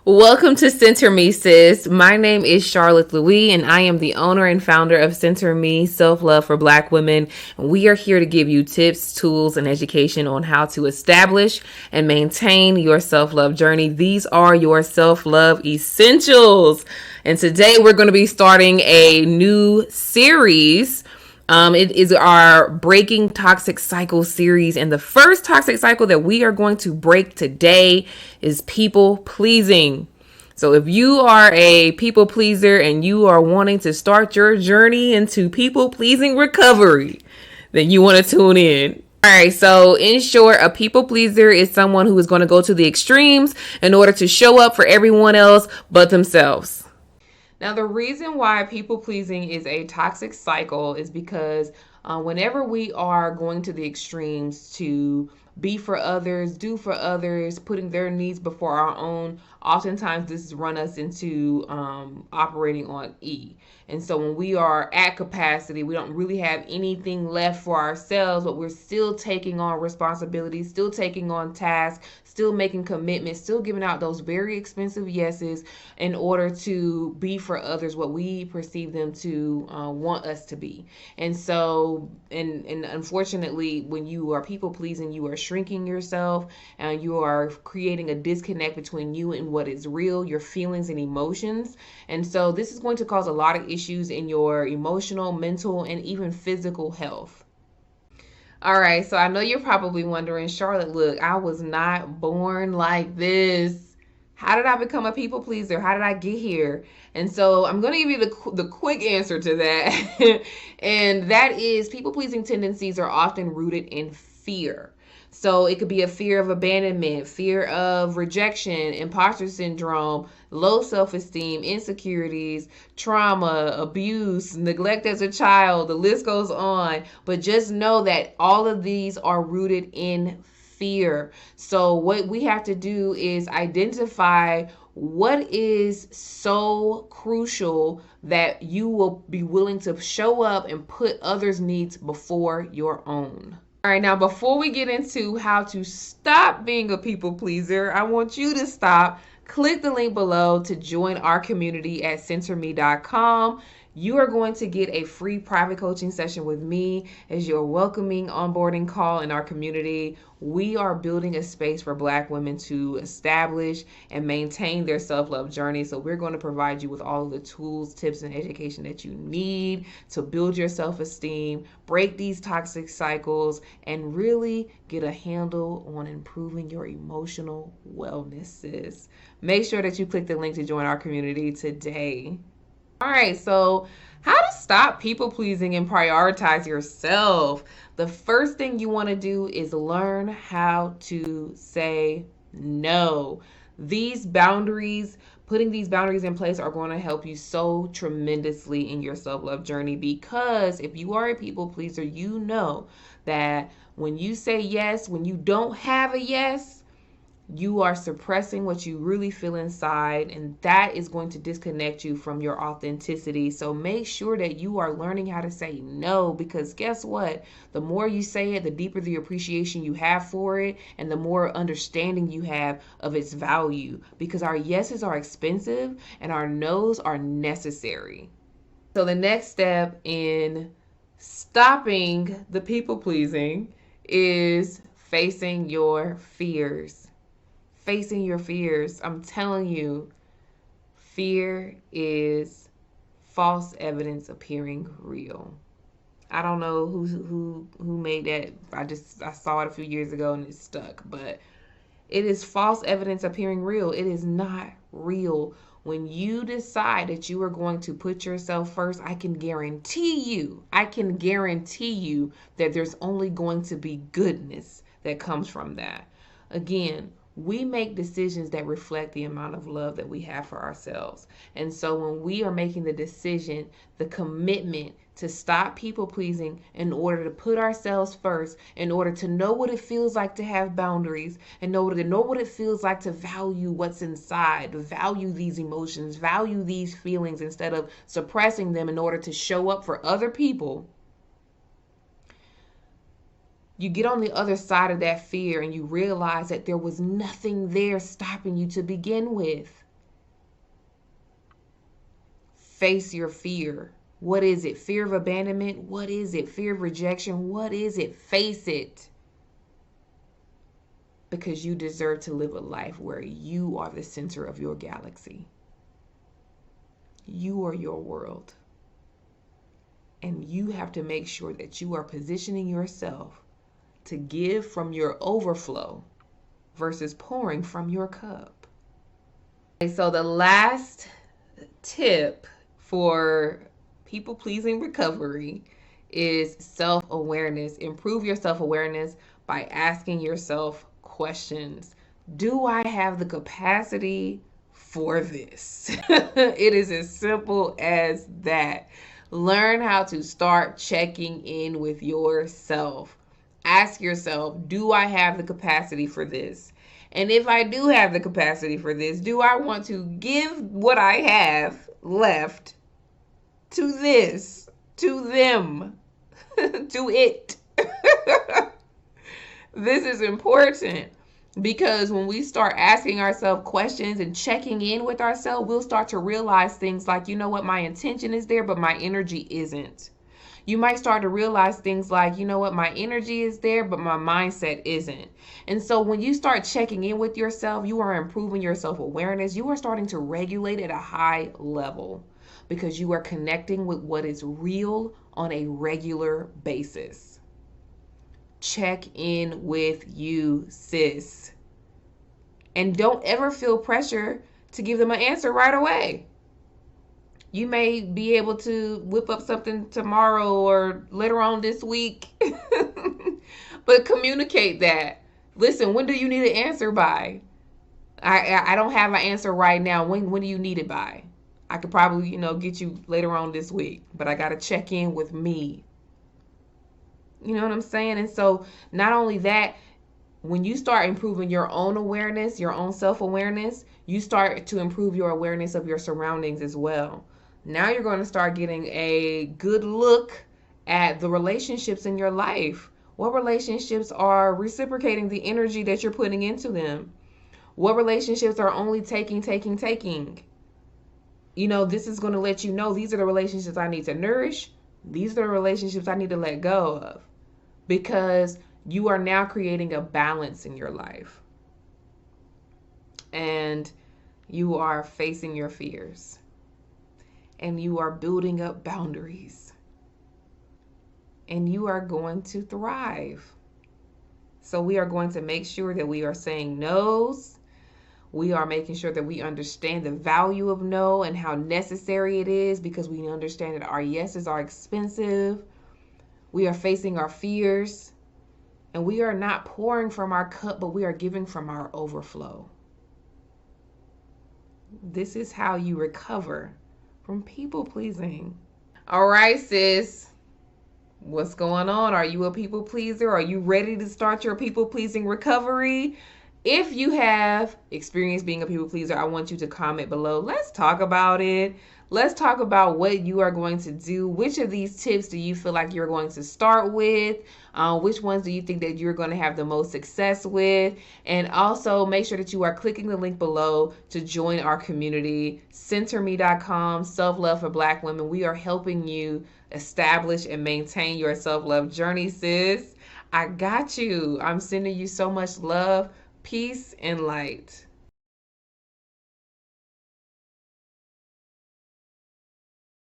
Welcome to Center Me, sis. My name is Charlotte Louis, and I am the owner and founder of Center Me Self Love for Black Women. We are here to give you tips, tools, and education on how to establish and maintain your self love journey. These are your self love essentials. And today we're going to be starting a new series. It is our Breaking Toxic Cycle series. And the first toxic cycle that we are going to break today is people pleasing. So if you are a people pleaser and you are wanting to start your journey into people pleasing recovery, then you want to tune in. All right, so in short, a people pleaser is someone who is going to go to the extremes in order to show up for everyone else but themselves. Now, the reason why people pleasing is a toxic cycle is because whenever we are going to the extremes to be for others, do for others, putting their needs before our own, oftentimes this run us into operating on E. And so when we are at capacity, we don't really have anything left for ourselves, but we're still taking on responsibilities, still taking on tasks, still making commitments, still giving out those very expensive yeses in order to be for others what we perceive them to want us to be. And so, and unfortunately, when you are people pleasing, you are shrinking yourself and you are creating a disconnect between you and what is real, your feelings and emotions. And so this is going to cause a lot of issues in your emotional, mental, and even physical health. All right, so I know you're probably wondering, Charlotte, look, I was not born like this. How did I become a people pleaser? How did I get here? And so I'm going to give you the quick answer to that. And that is people pleasing tendencies are often rooted in fear. So it could be a fear of abandonment, fear of rejection, imposter syndrome, low self-esteem, insecurities, trauma, abuse, neglect as a child. The list goes on. But just know that all of these are rooted in fear. So what we have to do is identify what is so crucial that you will be willing to show up and put others' needs before your own. All right, now before we get into how to stop being a people pleaser, I want you to stop. Click the link below to join our community at centerme.com. You are going to get a free private coaching session with me as your welcoming onboarding call in our community. We are building a space for Black women to establish and maintain their self-love journey. So we're going to provide you with all of the tools, tips, and education that you need to build your self-esteem, break these toxic cycles, and really get a handle on improving your emotional wellness, sis. Make sure that you click the link to join our community today. All right, so how to stop people pleasing and prioritize yourself. The first thing you want to do is learn how to say no. These boundaries, putting these boundaries in place are going to help you so tremendously in your self-love journey, because if you are a people pleaser, you know that when you say yes, when you don't have a yes, you are suppressing what you really feel inside, and that is going to disconnect you from your authenticity. So make sure that you are learning how to say no, because guess what? The more you say it, the deeper the appreciation you have for it, and the more understanding you have of its value, because our yeses are expensive and our nos are necessary. So the next step in stopping the people pleasing is facing your fears. Facing your fears. I'm telling you, fear is false evidence appearing real. I don't know who made that. I saw it a few years ago and it stuck, but it is false evidence appearing real. It is not real. When you decide that you are going to put yourself first, I can guarantee you that there's only going to be goodness that comes from that. Again, we make decisions that reflect the amount of love that we have for ourselves. And so when we are making the decision, the commitment to stop people pleasing in order to put ourselves first, in order to know what it feels like to have boundaries, and know what it feels like to value what's inside, value these emotions, value these feelings instead of suppressing them in order to show up for other people. You get on the other side of that fear and you realize that there was nothing there stopping you to begin with. Face your fear. What is it? Fear of abandonment? What is it? Fear of rejection? What is it? Face it. Because you deserve to live a life where you are the center of your galaxy. You are your world. And you have to make sure that you are positioning yourself to give from your overflow versus pouring from your cup. Okay, so the last tip for people-pleasing recovery is self-awareness. Improve your self-awareness by asking yourself questions. Do I have the capacity for this? It is as simple as that. Learn how to start checking in with yourself. Ask yourself, do I have the capacity for this? And if I do have the capacity for this, do I want to give what I have left to this, to them, to it? This is important because when we start asking ourselves questions and checking in with ourselves, we'll start to realize things like, you know what, my intention is there, but my energy isn't. You might start to realize things like, you know what, my energy is there, but my mindset isn't. And so when you start checking in with yourself, you are improving your self-awareness. You are starting to regulate at a high level because you are connecting with what is real on a regular basis. Check in with you, sis. And don't ever feel pressure to give them an answer right away. You may be able to whip up something tomorrow or later on this week. But communicate that. Listen, when do you need an answer by? I don't have an answer right now. When do you need it by? I could probably, get you later on this week. But I got to check in with me. You know what I'm saying? And so not only that, when you start improving your own awareness, your own self-awareness, you start to improve your awareness of your surroundings as well. Now you're going to start getting a good look at the relationships in your life. What relationships are reciprocating the energy that you're putting into them? What relationships are only taking? This is going to let you know these are the relationships I need to nourish. These are the relationships I need to let go of. Because you are now creating a balance in your life. And you are facing your fears. And you are building up boundaries. And you are going to thrive. So we are going to make sure that we are saying no's. We are making sure that we understand the value of no and how necessary it is, because we understand that our yeses are expensive. We are facing our fears, and we are not pouring from our cup, but we are giving from our overflow. This is how you recover from people pleasing. All right, sis. What's going on? Are you a people pleaser? Are you ready to start your people pleasing recovery? If you have experience being a people pleaser, I want you to comment below. Let's talk about it. Let's talk about what you are going to do. Which of these tips do you feel like you're going to start with? Which ones do you think that you're going to have the most success with? And also make sure that you are clicking the link below to join our community, centerme.com, self-love for Black women. We are helping you establish and maintain your self-love journey, sis. I got you. I'm sending you so much love, peace, and light.